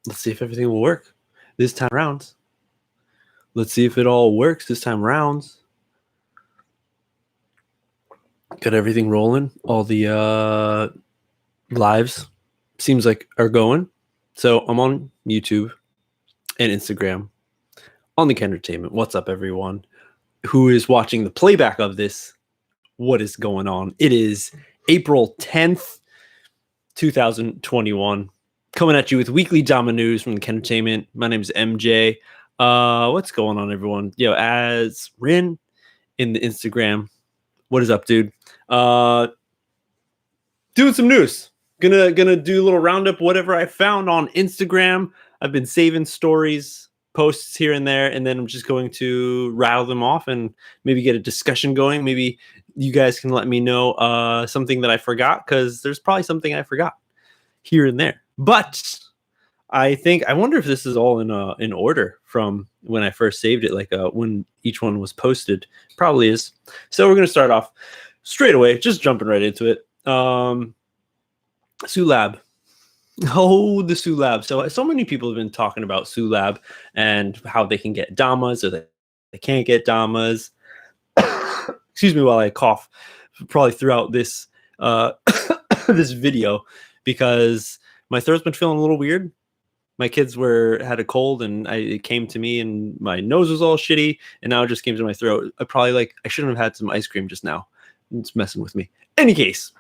Let's see if everything will work this time around. Let's see if it all works this time around. Got everything rolling. All the lives seems like are going. So I'm on YouTube and Instagram on the KENDERTAINMENT. What's up, everyone who is watching the playback of this? What is going on? It is April 10th, 2021. Coming at you with Weekly Dama news from the KENDERTAINMENT. My name is MJ. What's going on, everyone? Yo, as Rin in the Instagram. What is up, dude? Doing some news. Gonna do a little roundup, whatever I found on Instagram. I've been saving stories, posts here and there, and then I'm just going to rattle them off and maybe get a discussion going. Maybe you guys can let me know something that I forgot, because there's probably something I forgot here and there. But I wonder if this is all in order from when I first saved it, like when each one was posted. Probably is. So we're gonna start off straight away, just jumping right into it. Sulab. Oh, the Sulab. So many people have been talking about Sulab and how they can get Damas or they can't get Damas. Excuse me while I cough probably throughout this this video, because my throat's been feeling a little weird. My kids had a cold, and it came to me, and my nose was all shitty, and now it just came to my throat. I shouldn't have had some ice cream just now. It's messing with me. Any case,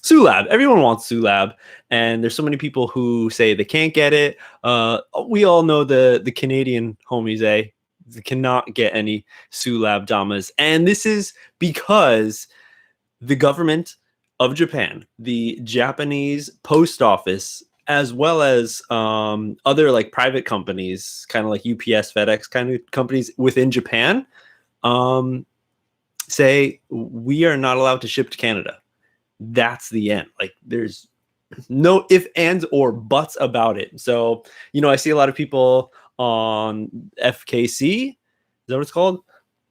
Sulab. Everyone wants Sulab, and there's so many people who say they can't get it. We all know the Canadian homies, They cannot get any Sulab Damas, and this is because the government of Japan, the Japanese post office, as well as other like private companies, kind of like UPS, FedEx kind of companies within Japan, say we are not allowed to ship to Canada. That's the end. Like, there's no if, ands, or buts about it. So, I see a lot of people on FKC. Is that what it's called?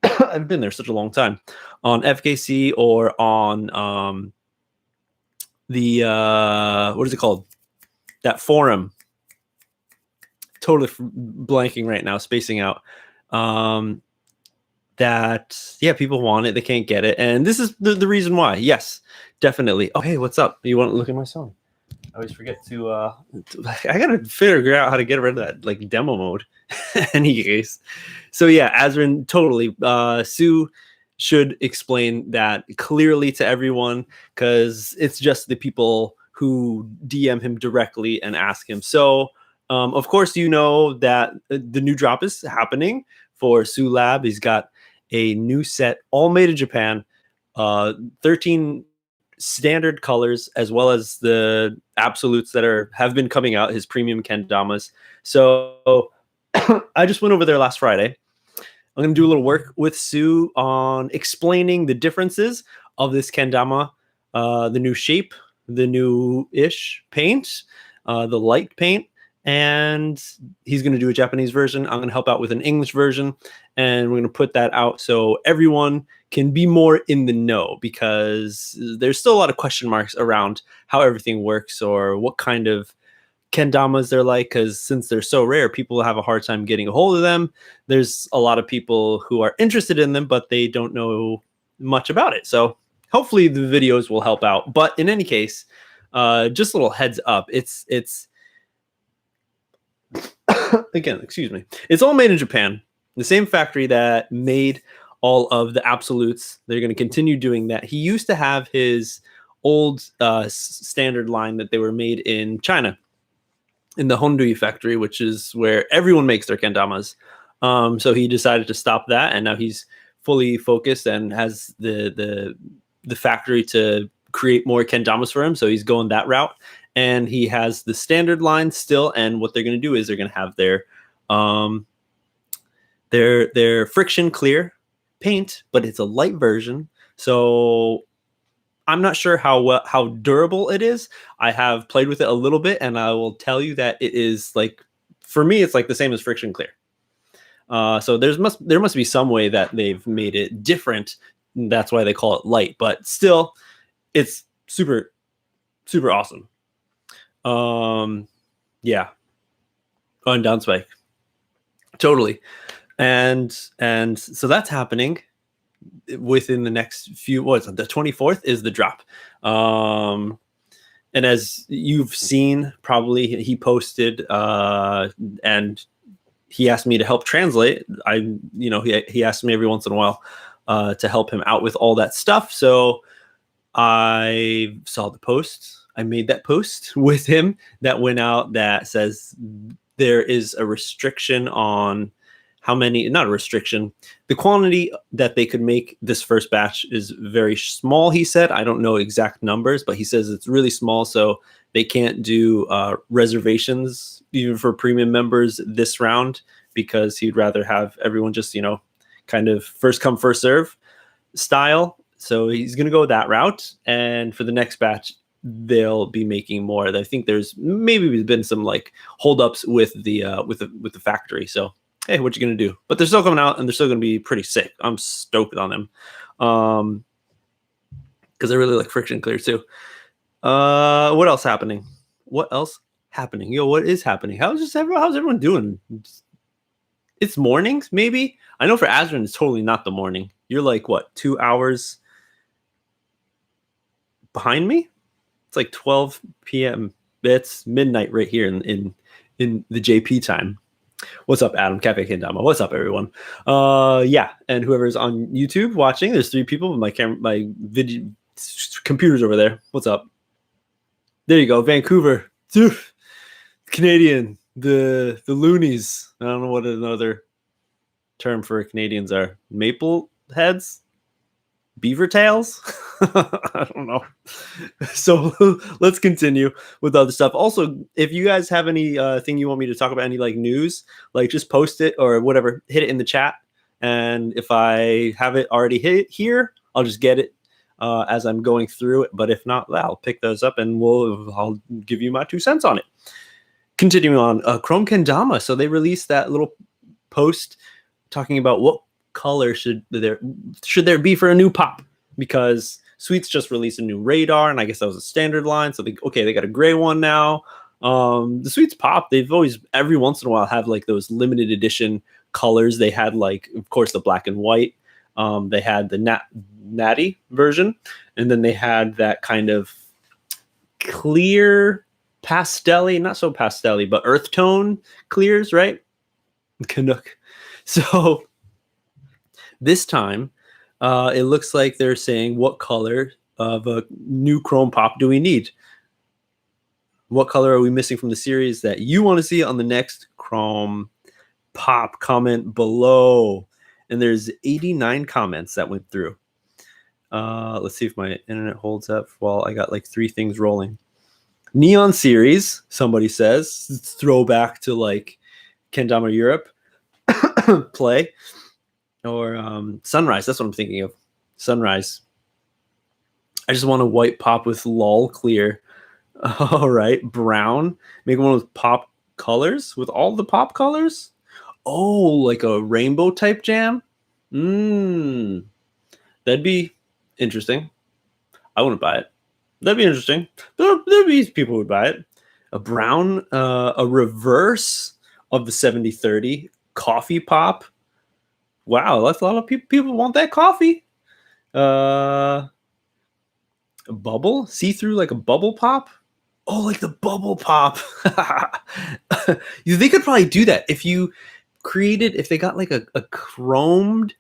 I've been there such a long time. On FKC or on the what is it called? That forum. Totally blanking right now, spacing out. People want it, they can't get it, and this is the reason why. Yes, definitely. Oh, hey, what's up? You want to look at my song? I always forget to I gotta figure out how to get rid of that like demo mode. Any case, so yeah, Azrin, totally. Sue should explain that clearly to everyone, because it's just the people who DM him directly and ask him. So of course, that the new drop is happening for Sulab. He's got a new set, all made in Japan, 13 standard colors, as well as the absolutes that have been coming out, his premium kendamas. So I just went over there last Friday. I'm going to do a little work with Sue on explaining the differences of this kendama, the new shape, the new-ish paint, the light paint, and he's going to do a Japanese version. I'm going to help out with an English version, and we're going to put that out so everyone can be more in the know, because there's still a lot of question marks around how everything works or what kind of kendamas they're like, because since they're so rare, people have a hard time getting a hold of them. There's a lot of people who are interested in them, but they don't know much about it. So hopefully the videos will help out. But in any case, just a little heads up. It's again, excuse me. It's all made in Japan. The same factory that made all of the absolutes. They're going to continue doing that. He used to have his old standard line that they were made in China, in the Hondui factory, which is where everyone makes their kendamas. So he decided to stop that, and now he's fully focused and has the factory to create more kendamas for him. So he's going that route, and he has the standard line still. And what they're going to do is they're going to have their friction clear paint, but it's a light version. So I'm not sure how durable it is. I have played with it a little bit, and I will tell you that it is, like, for me, it's like the same as friction clear. So there must be some way that they've made it different. That's why they call it light, but still, it's super, super awesome. Yeah. on down spike. Totally. And so that's happening within the next few, what's the 24th is the drop. And as you've seen, probably he posted and he asked me to help translate. He asked me every once in a while to help him out with all that stuff. So I saw the post. I made that post with him that went out that says there is a restriction on how many, not a restriction, the quantity that they could make this first batch is very small, he said. I don't know exact numbers, but he says it's really small, so they can't do reservations even for premium members this round, because he'd rather have everyone just, kind of first come, first serve style. So he's going to go that route. And for the next batch, they'll be making more. I think there's maybe been some like holdups with the factory. So hey, what you gonna do? But they're still coming out, and they're still gonna be pretty sick. I'm stoked on them, because I really like friction clear too. What else happening? What else happening? What is happening? How's everyone doing? It's mornings, maybe. I know for Azrin, it's totally not the morning. You're like what, 2 hours behind me? It's like 12 p.m. It's midnight right here in the JP time. What's up, Adam? Cafe Kendama. What's up, everyone? Yeah, and whoever's on YouTube watching, there's 3 people. My video computer's over there. What's up? There you go, Vancouver, Canadian, the loonies. I don't know what another term for Canadians are. Maple heads, beaver tails. I don't know. So let's continue with other stuff. Also, if you guys have any thing you want me to talk about, any like news, like just post it or whatever, hit it in the chat. And if I have it already hit here, I'll just get it as I'm going through it. But if not, I'll pick those up and I'll give you my 2 cents on it. Continuing on, Chrome Kendama. So they released that little post talking about what color should there be for a new pop, because Sweets just released a new radar, and I guess that was a standard line. So they got a gray one now. The Sweets pop, they've always every once in a while have like those limited edition colors. They had like, of course, the black and white. They had the natty version, and then they had that kind of clear pastel-y, not so pastel-y, but earth tone clears, right? Canuck. So this time, it looks like they're saying, what color of a new Chrome Pop do we need? What color are we missing from the series that you want to see on the next Chrome Pop? Comment below. And there's 89 comments that went through. Let's see if my internet holds up while I got like 3 things rolling. Neon series, somebody says. It's throwback to like Kendama Europe play. Or Sunrise, that's what I'm thinking of. Sunrise. I just want a white pop with lol clear. All right, brown. Make one with pop colors, with all the pop colors. Oh, like a rainbow type jam. That'd be interesting. I wouldn't buy it. That'd be interesting. There'd be people who would buy it. A brown, a reverse of the 70-30 coffee pop. Wow, that's a lot of people want that coffee. A bubble, see through like a bubble pop. Oh, like the bubble pop. They could probably do that if you created, if they got like a chromed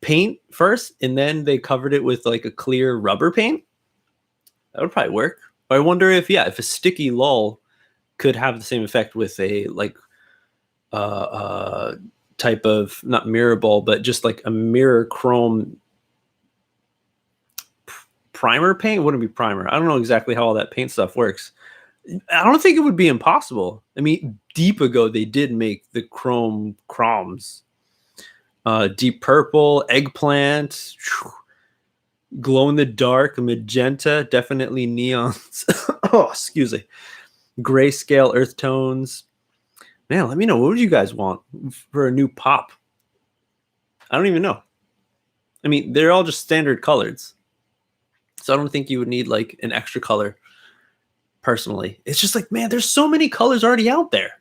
paint first, and then they covered it with like a clear rubber paint. That would probably work. But I wonder if a sticky lull could have the same effect with a like type of, not mirror ball, but just like a mirror chrome primer paint. It wouldn't be primer. I don't know exactly how all that paint stuff works. I don't think it would be impossible. I mean, deep ago they did make the chromes. Deep purple, eggplant, glow in the dark, magenta, definitely neons. Oh, excuse me. Grayscale, earth tones. Man, let me know. What would you guys want for a new pop? I don't even know. I mean, they're all just standard colors. So I don't think you would need like an extra color personally. It's just like, man, there's so many colors already out there.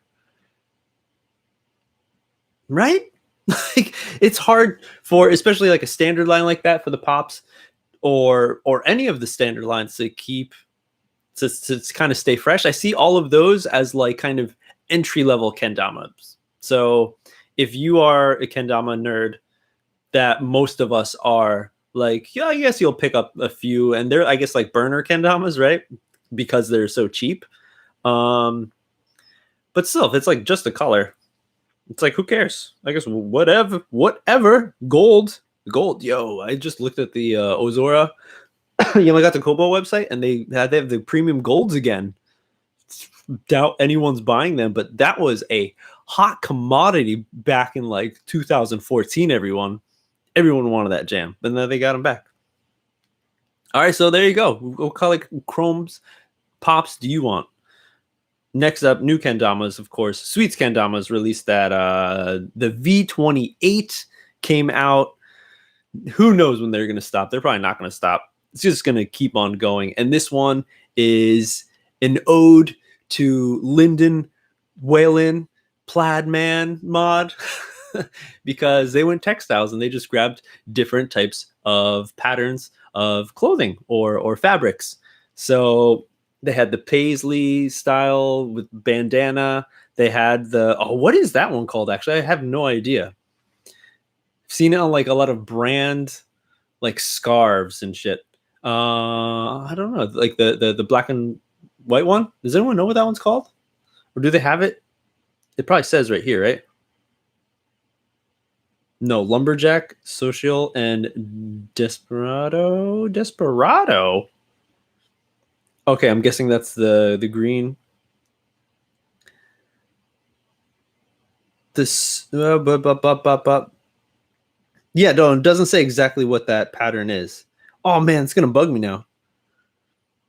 right? Like it's hard for especially like a standard line like that for the pops or any of the standard lines to keep to kind of stay fresh. I see all of those as like kind of entry level kendamas. So if you are a kendama nerd, that most of us are, like, yeah, I guess you'll pick up a few, and they're, I guess, like burner kendamas, right? Because they're so cheap. Um, but still, if it's like just a color, it's like, who cares? I guess whatever. Gold. Yo, I just looked at the Ozora. I got the Kobo website, and they have the premium golds again. Doubt anyone's buying them, but that was a hot commodity back in like 2014. Everyone wanted that jam, and then they got them back. All right, so there you go. What color chromes pops do you want? Next up, new kendamas, of course. Sweets kendamas released that. The V28 came out. Who knows when they're going to stop? They're probably not going to stop. It's just going to keep on going. And this one is an ode to Lyndon Whalen Plaid Man mod because they went textiles and they just grabbed different types of patterns of clothing or fabrics. So they had the paisley style with bandana. They had the, what is that one called? Actually, I have no idea. I've seen it on like a lot of brand like scarves and shit. I don't know, like the black and white one. Does anyone know what that one's called? Or do they have it? It probably says right here, right? No, lumberjack, social, and desperado. Okay, I'm guessing that's the green. This yeah, no, it doesn't say exactly what that pattern is. Oh man, it's gonna bug me now.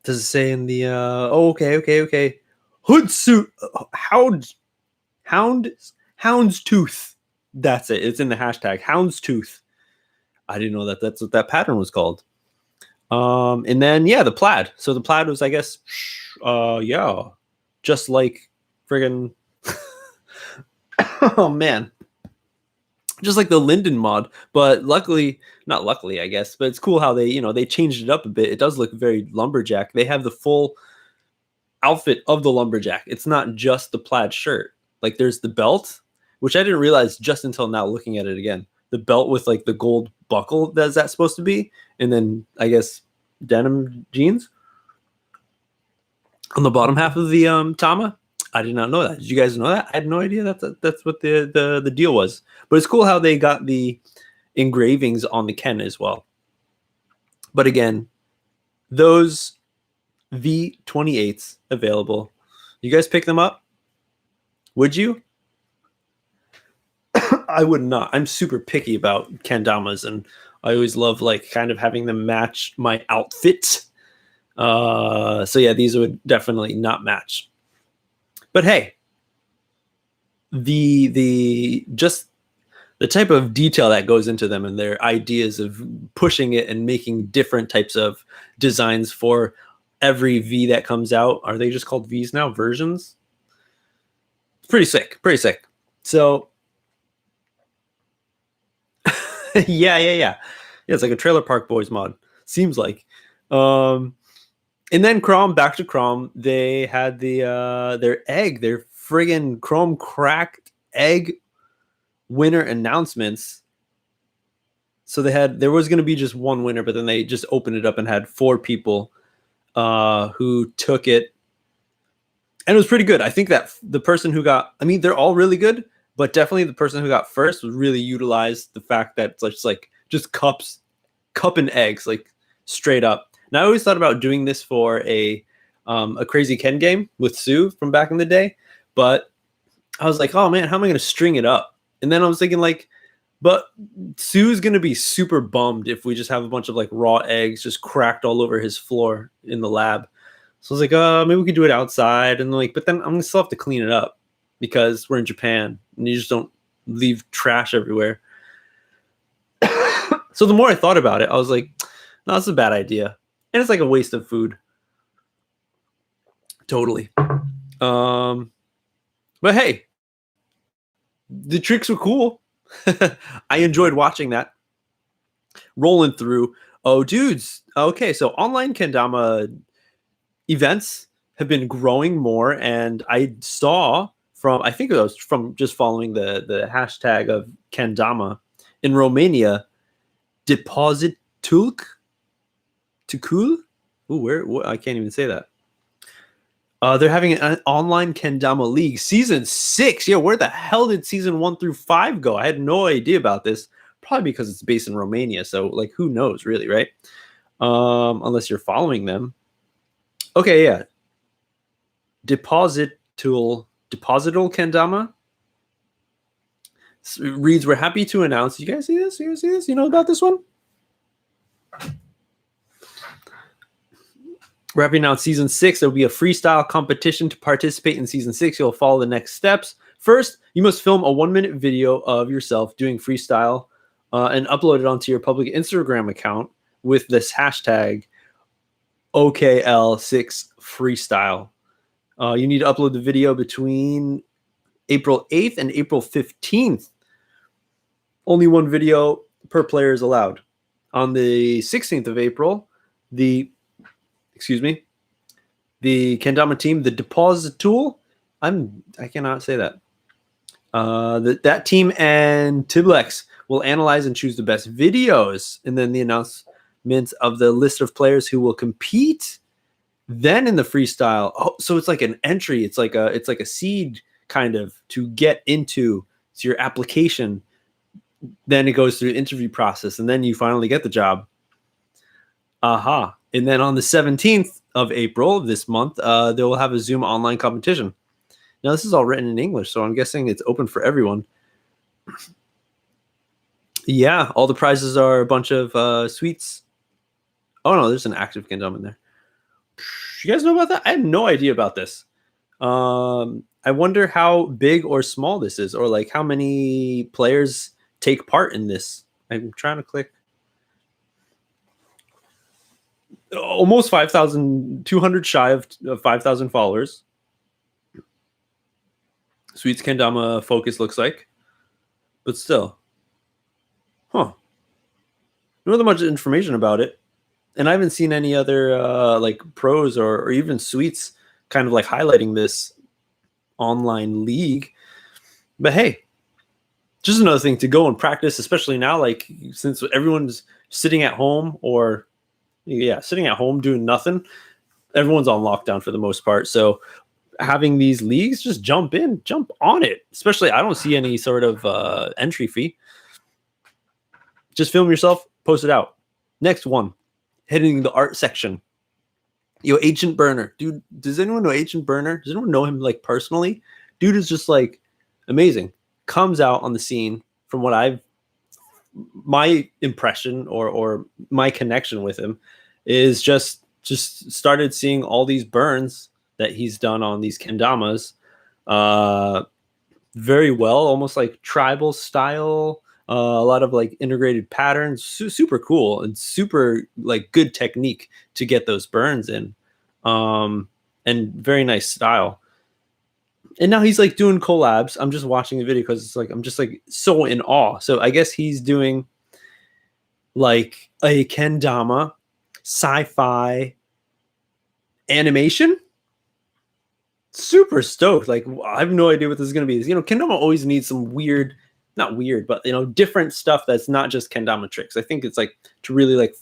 Does it say in the okay. Hood suit houndstooth. That's it. It's in the hashtag houndstooth. I didn't know that's what that pattern was called. And then yeah, the plaid. So the plaid was, I guess, yeah, just like friggin' oh man, just like the Linden mod. But not luckily, I guess. But it's cool how they changed it up a bit. It does look very lumberjack. They have the full outfit of the lumberjack. It's not just the plaid shirt. Like there's the belt, which I didn't realize just until now looking at it again. The belt with like the gold buckle that's supposed to be, and then I guess denim jeans on the bottom half of the Tama. I did not know that. Did you guys know that? I had no idea that's what the deal was. But it's cool how they got the engravings on the Ken as well. But again, those V28s available. You guys pick them up? Would you? I would not. I'm super picky about kendamas, and I always love like kind of having them match my outfit. So yeah, these would definitely not match. But hey, the just the type of detail that goes into them and their ideas of pushing it and making different types of designs for every V that comes out. Are they just called Vs now? Versions? It's pretty sick. Pretty sick. So yeah. It's like a Trailer Park Boys mod. Seems like. And then Chrome, back to Chrome, they had their friggin' Chrome cracked egg winner announcements. So there was going to be just one winner, but then they just opened it up and had 4 people who took it. And it was pretty good. I think that the person who got, I mean, they're all really good, but definitely the person who got first was really utilized the fact that it's just cup and eggs, like straight up. And I always thought about doing this for a Crazy Ken game with Sue from back in the day, but I was like, oh man, how am I going to string it up? And then I was thinking like, but Sue's going to be super bummed if we just have a bunch of like raw eggs just cracked all over his floor in the lab. So I was like, maybe we could do it outside. And like, but then I'm going to still have to clean it up because we're in Japan and you just don't leave trash everywhere. So the more I thought about it, I was like, no, that's a bad idea. And it's like a waste of food. Totally. But hey, The tricks were cool. I enjoyed watching that. Rolling through. Oh, dudes. Okay, so online kendama events have been growing more, and I saw from, I think it was from just following the hashtag of kendama in Romania, deposit tulk tukul. Ooh, where I can't even say that. They're having an online kendama league, season 6. Yeah, where the hell did season 1 through 5 go? I had no idea about this. Probably because it's based in Romania, so like who knows, really, right? Unless you're following them. Okay, yeah. Deposital kendama. It reads, we're happy to announce. You guys see this? You guys see this? You know about this one? We're happy to announce season 6. There will be a freestyle competition to participate in season 6. You'll follow the next steps. First, you must film a 1-minute video of yourself doing freestyle and upload it onto your public Instagram account with this hashtag OKL6freestyle. You need to upload the video between April 8th and April 15th. Only 1 video per player is allowed. On the 16th of April, the kendama team, the deposit tool, I cannot say that. That team and Tiblex will analyze and choose the best videos, and then the announcement of the list of players who will compete. Then in the freestyle, so it's like an entry. It's like a seed kind of to get into your application. Then it goes through the interview process, and then you finally get the job. Aha. And then on the 17th of April this month, they will have a Zoom online competition. Now, this is all written in English, so I'm guessing it's open for everyone. Yeah, all the prizes are a bunch of sweets. Oh, no, there's an active kendama in there. You guys know about that? I had no idea about this. I wonder how big or small this is, or like how many players take part in this. I'm trying to click. Almost 5,200 shy of 5,000 followers. Sweets kendama focus looks like, but still, don't know that much information about it, and I haven't seen any other like pros or even Sweets kind of like highlighting this online league. But hey, just another thing to go and practice, especially now, like since everyone's sitting at home or sitting at home doing nothing. Everyone's on lockdown for the most part. So having these leagues, just jump on it. Especially, I don't see any sort of entry fee. Just film yourself, post it out. Next one, hitting the art section. Agent Burner. Dude, does anyone know Agent Burner? Does anyone know him like personally? Dude is just like amazing. Comes out on the scene from what my impression or my connection with him is just started seeing all these burns that he's done on these kendamas very well, almost like tribal style, a lot of like integrated patterns, super cool and super like good technique to get those burns in, and very nice style. And now he's like doing collabs. I'm just watching the video because it's like I'm just like so in awe. So I guess he's doing like a kendama sci-fi animation. Super stoked. Like I have no idea what this is going to be. Kendama always needs some weird, not weird, but different stuff that's not just kendama tricks. I think it's like to really like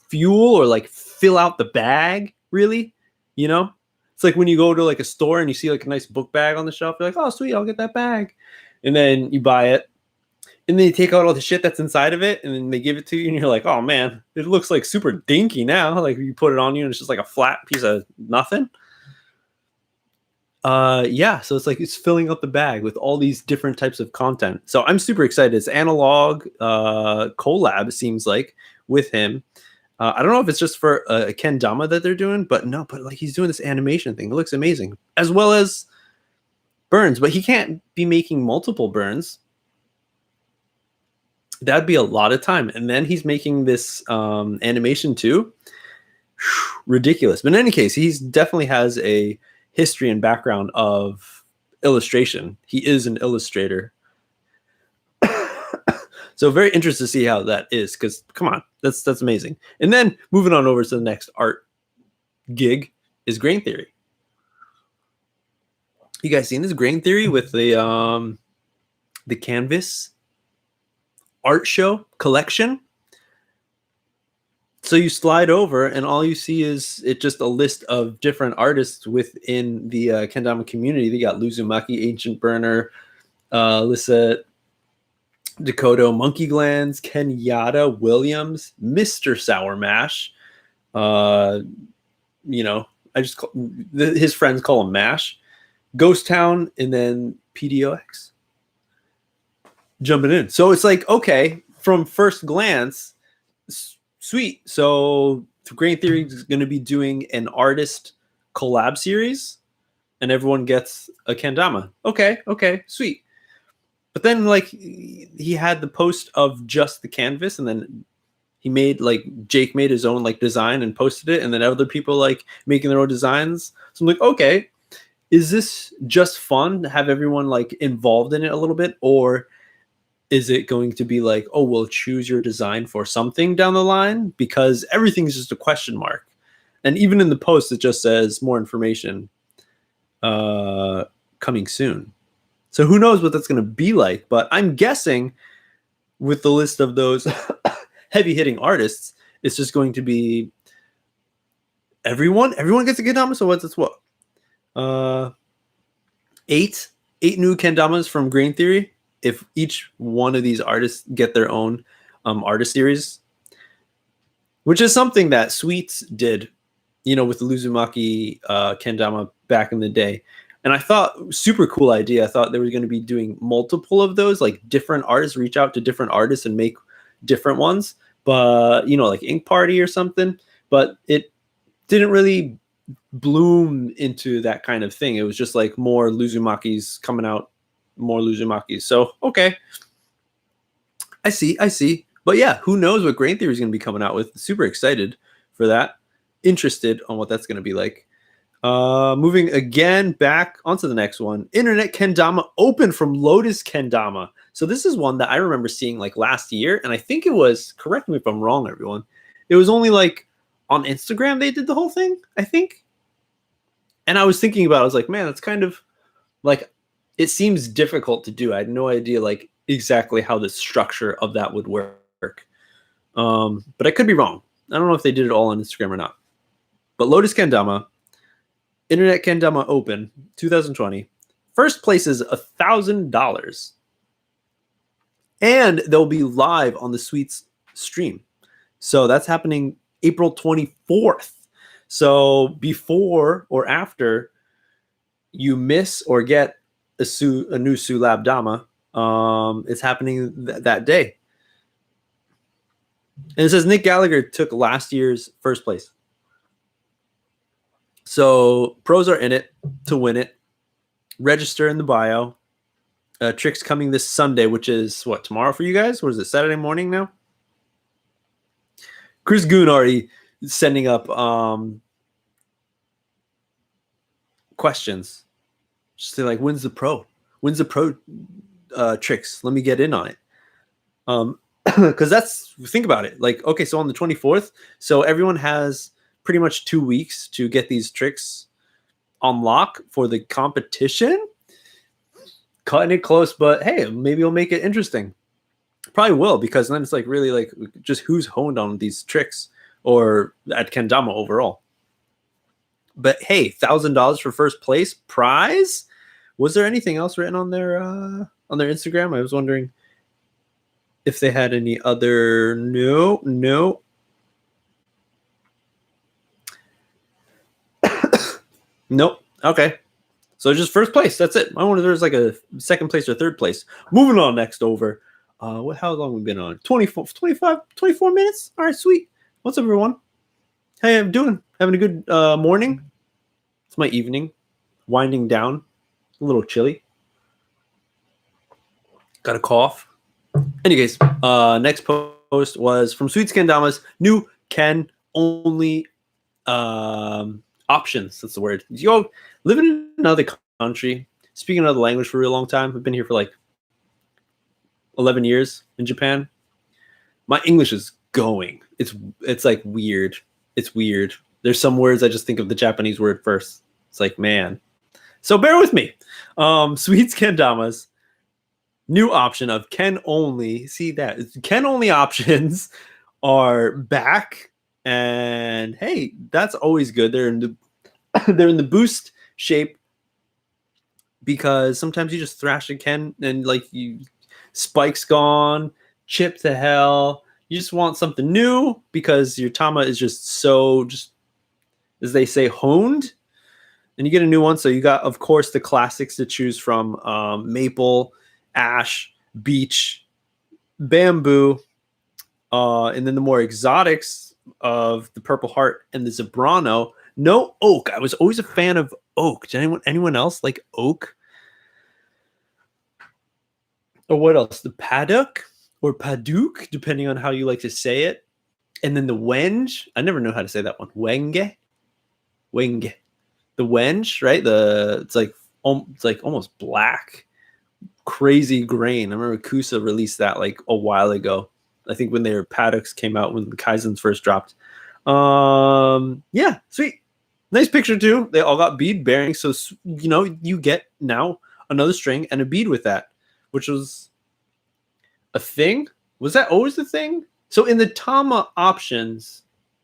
fuel or like fill out the bag, really. It's like when you go to like a store and you see like a nice book bag on the shelf, you're like, oh sweet, I'll get that bag. And then you buy it. And then you take out all the shit that's inside of it, and then they give it to you, and you're like, oh man, it looks like super dinky now. Like you put it on you and it's just like a flat piece of nothing. So it's like it's filling up the bag with all these different types of content. So I'm super excited. It's analog collab, seems like, with him. I don't know if it's just for a kendama that they're doing, but like he's doing this animation thing. It looks amazing, as well as burns, but he can't be making multiple burns. That'd be a lot of time. And then he's making this animation too. Ridiculous. But in any case, he definitely has a history and background of illustration. He is an illustrator. So very interested to see how that is, because come on, that's amazing. And then moving on over to the next art gig is Grain Theory. You guys seen this Grain Theory with the canvas art show collection? So you slide over and all you see is just a list of different artists within the kendama community. They got Luzumaki, Ancient Burner, Lissa Dakota, Monkey Glands, Kenyatta Williams, Mr. Sour Mash. His friends call him Mash. Ghost Town, and then PDOX. Jumping in. So it's like, okay, from first glance, sweet. So Grain Theory is going to be doing an artist collab series, and everyone gets a kendama. Okay, sweet. But then, like, he had the post of just the canvas, and then Jake made his own like design and posted it, and then other people like making their own designs. So I'm like, okay, is this just fun to have everyone like involved in it a little bit, or is it going to be like, oh, we'll choose your design for something down the line? Because everything's just a question mark. And even in the post, it just says more information coming soon. So who knows what that's going to be like? But I'm guessing with the list of those heavy hitting artists, it's just going to be everyone gets a kendama. So what's what? 8 new kendamas from Grain Theory. If each one of these artists get their own artist series, which is something that Sweets did, with the Luzumaki kendama back in the day. And I thought, super cool idea. I thought they were going to be doing multiple of those, like different artists reach out to different artists and make different ones, but like Ink Party or something. But it didn't really bloom into that kind of thing. It was just like more Luzumakis coming out, more Luzumakis. So okay, I see. But yeah, who knows what Grain Theory is going to be coming out with? Super excited for that. Interested on what that's going to be like. Moving again back onto the next one. Internet Kendama Open from Lotus Kendama. So this is one that I remember seeing like last year, and I think it was, correct me if I'm wrong, everyone, it was only like on Instagram they did the whole thing, I think. And I was thinking about it, I was like, man, that's kind of like, it seems difficult to do. I had no idea like exactly how the structure of that would work. But I could be wrong. I don't know if they did it all on Instagram or not. But Lotus Kendama, Internet Kendama Open 2020. First place is $1,000. And they'll be live on the Sweets stream. So that's happening April 24th. So before or after you miss or get a new Sulab Dama, it's happening that day. And it says Nick Gallagher took last year's first place. So pros are in it to win it. Register in the bio. Tricks coming this Sunday, which is what, tomorrow for you guys? Or is it Saturday morning now? Chris Goon already sending up questions. Just say like, when's the pro? When's the pro tricks? Let me get in on it. Because think about it. Like, okay, so on the 24th, so everyone has pretty much 2 weeks to get these tricks on lock for the competition. Cutting it close, but hey, maybe it'll make it interesting. Probably will, because then it's like really like just who's honed on these tricks or at kendama overall. But hey, $1,000 for first place prize. Was there anything else written on their Instagram? I was wondering if they had any other. No. Nope. Okay. So just first place. That's it. I wonder if there's like a second place or third place. Moving on next over. How long have we been on? 24 minutes? All right, sweet. What's up, everyone? Hey, I'm doing. Having a good morning. It's my evening. Winding down. A little chilly. Got a cough. Anyways, next post was from Sweets Kendama's new Ken only options. That's the word. Yo, living in another country, speaking another language for a real long time. I've been here for like 11 years in Japan. My English is going. It's like weird. It's weird. There's some words I just think of the Japanese word first. It's like, man. So bear with me. Sweets Kendamas, new option of Ken only. See that? Ken only options are back. And hey, that's always good. They're in the they're in the boost shape because sometimes you just thrash a Ken and like you spike's gone, chip to hell. You just want something new because your Tama is just so just as they say honed, and you get a new one. So you got, of course, the classics to choose from: maple, ash, beech, bamboo, and then the more exotics of the Purple Heart and the Zebrano. No oak. I was always a fan of oak. Did anyone else like oak? Or what else? The paddock or paduk, depending on how you like to say it. And then the wenge. I never know how to say that one. Wenge. The wenge, right? It's like almost black, crazy grain. I remember Kusa released that like a while ago. I think when their paddocks came out, when the Kaizens first dropped. Yeah, sweet. Nice picture too. They all got bead bearings, so you get now another string and a bead with that, which was a thing. Was that always the thing? So in the Tama options,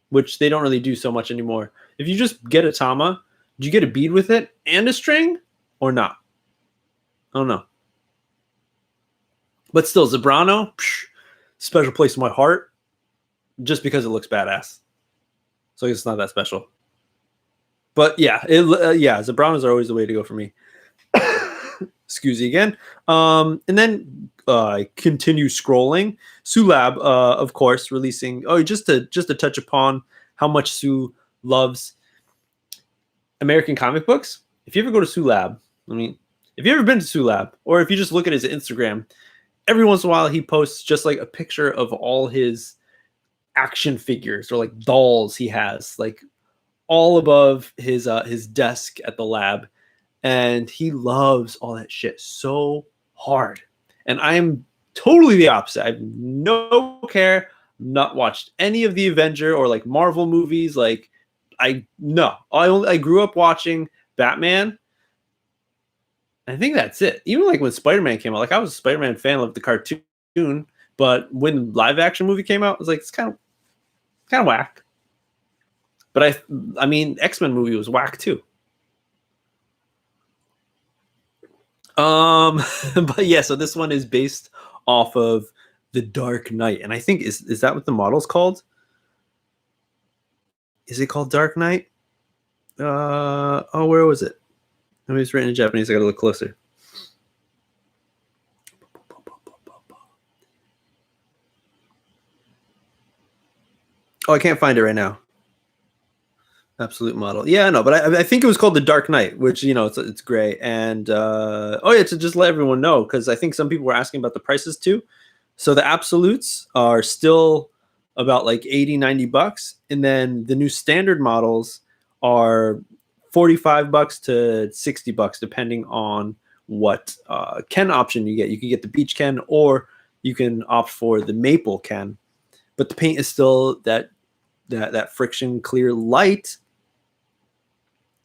which they don't really do so much anymore, if you just get a Tama, do you get a bead with it and a string or not? I don't know. But still, Zebrano, special place in my heart, just because it looks badass. So I guess it's not that special. But yeah, Zebranos are always the way to go for me. Excuse me again. And then continue scrolling. Sulab, of course, releasing. Oh, just to touch upon how much Sue loves American comic books. If you ever go to Sulab, I mean, if you ever been to Sulab, or if you just look at his Instagram, every once in a while he posts just like a picture of all his action figures or like dolls he has, like all above his desk at the lab, and he loves all that shit so hard. And I'm totally the opposite. I have no care. Not watched any of the Avenger or like Marvel movies. Like I grew up watching Batman. I think that's it. Even like when Spider-Man came out, like I was a Spider-Man fan of the cartoon, but when live action movie came out, I was like, it's kind of whack. But I mean, X-Men movie was whack too. But yeah, so this one is based off of The Dark Knight, and I think is that what the model's called? Is it called Dark Knight? Where was it? I mean, it's written in Japanese. I gotta look closer. Oh, I can't find it right now. Absolute model. Yeah, no, but I think it was called The Dark Knight, which, it's gray. And, to just let everyone know, because I think some people were asking about the prices too. So the absolutes are still about like 80, 90 bucks. And then the new standard models are 45 bucks to 60 bucks, depending on what Ken option you get. You can get the beach Ken, or you can opt for the maple Ken. But the paint is still that friction clear light.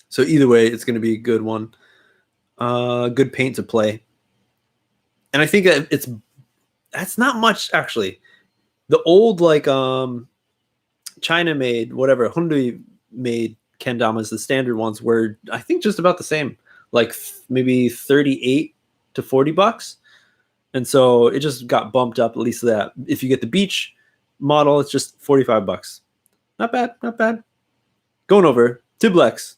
So either way, it's going to be a good one. Good paint to play. And I think that's not much, actually. The old, like, China made, whatever, Hyundai made kendamas, the standard ones, were, I think, just about the same. Like, maybe 38 to 40 bucks. And so it just got bumped up, at least that. If you get the beach model, it's just 45 bucks. Not bad, not bad. Going over, Tiblex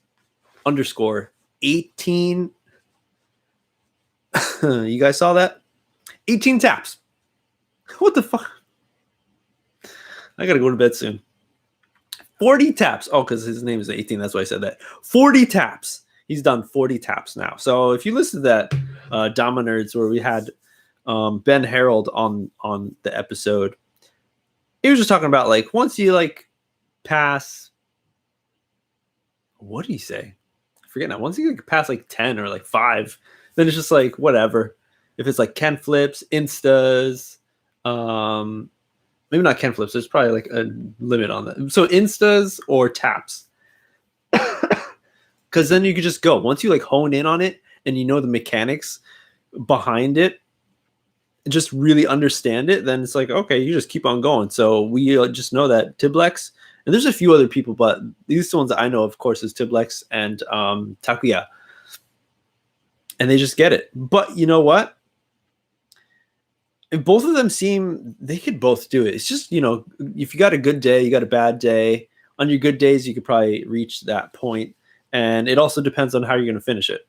_ 18. You guys saw that? 18 taps. What the fuck? I gotta go to bed soon. 40 taps. Oh, because his name is 18. That's why I said that. 40 taps. He's done 40 taps now. So if you listen to that Dama Nerds where we had Ben Harold on the episode, he was just talking about like once you like pass, what did he say? I forget now. Once you like pass like 10 or like 5, then it's just like whatever. if it's like Ken flips, instas, maybe not Ken flips. There's probably like a limit on that. So instas or taps, because then you could just go once you like hone in on it and you know the mechanics behind it, just really understand it. Then it's like, okay, you just keep on going. So we just know that Tiblex, and there's a few other people, but these ones that I know, of course, is Tiblex and Takuya, and they just get it. But you know what? And both of them seem they could both do it. It's just, you know, if you got a good day, you got a bad day. On your good days, you could probably reach that point, and it also depends on how you're going to finish it.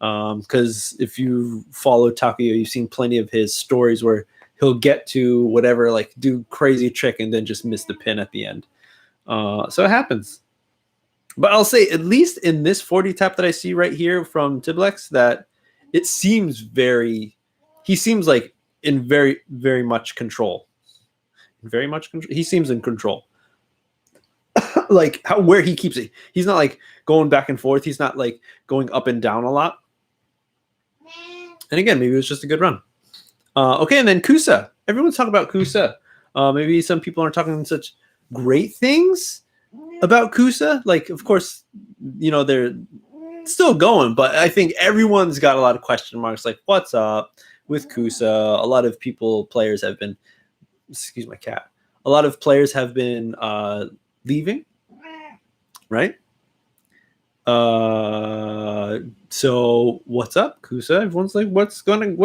Because if you follow Takuya, you've seen plenty of his stories where he'll get to whatever, like do crazy trick and then just miss the pin at the end. So it happens. But I'll say, at least in this 40 tap that I see right here from Tiblex, that it seems he seems like in very, very much control. Very much control. He seems in control. Like where he keeps it. He's not like going back and forth. He's not like going up and down a lot. And again, maybe it was just a good run. Okay, and then Kusa. Everyone's talking about Kusa. Maybe some people aren't talking such great things about Kusa. Like, of course, you know, they're still going, but I think everyone's got a lot of question marks. Like, what's up with Kusa? A lot of players have been, excuse my cat. A lot of players have been leaving, right? So what's up, Kusa? Everyone's like, what's going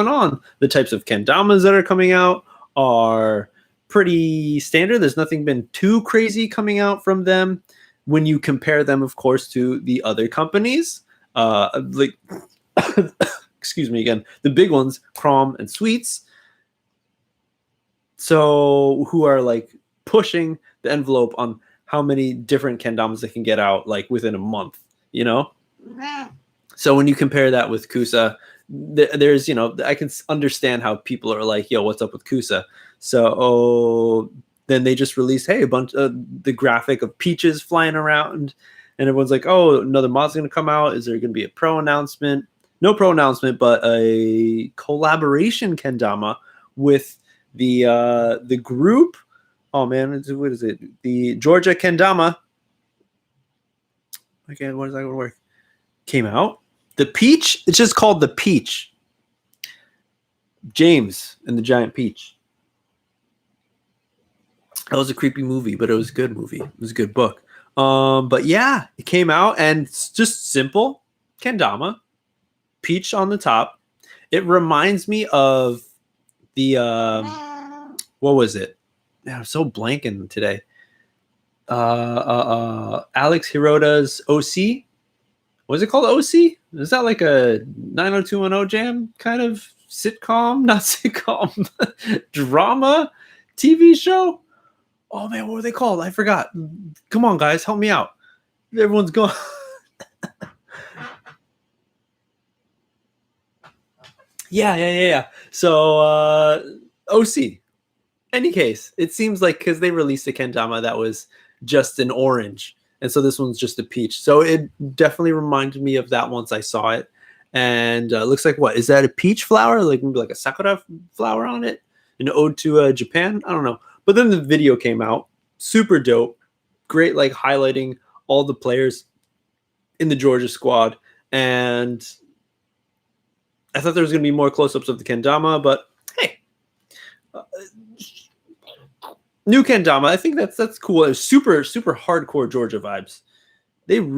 on? The types of kendamas that are coming out are pretty standard. There's nothing been too crazy coming out from them when you compare them, of course, to the other companies. Like excuse me again, the big ones, Crom and Sweets. So who are like pushing the envelope on how many different kendamas they can get out like within a month, you know? So when you compare that with Kusa, there's, you know, I can understand how people are like, yo, what's up with Kusa? So then they just released, hey, a bunch of the graphic of peaches flying around, and everyone's like, oh, another mod's going to come out. Is there going to be a pro announcement? No pro announcement, but a collaboration kendama with the group. Oh man, what is it? The Georgia Kendama. Okay, what is that going to work? Came out. The Peach. It's just called The Peach. James and the Giant Peach. That was a creepy movie, but it was a good movie. It was a good book. But yeah, it came out and it's just simple kendama. Peach on the top. It reminds me of the what was it? Man, I'm so blanking today. Alex Hirota's OC. Was it called OC? Is that like a 90210 jam kind of sitcom? Not sitcom. Drama TV show? Oh man, what were they called? I forgot. Come on, guys, help me out. Everyone's going. Yeah. So OC. Any case, it seems like because they released a kendama that was just an orange, and so this one's just a peach. So it definitely reminded me of that once I saw it. And looks like, what is that, a peach flower? Like maybe like a sakura flower on it, an ode to Japan. I don't know. But then the video came out, super dope, great, like highlighting all the players in the Georgia squad. And I thought there was going to be more close-ups of the kendama, but hey, new kendama. I think that's cool. It was super hardcore Georgia vibes. They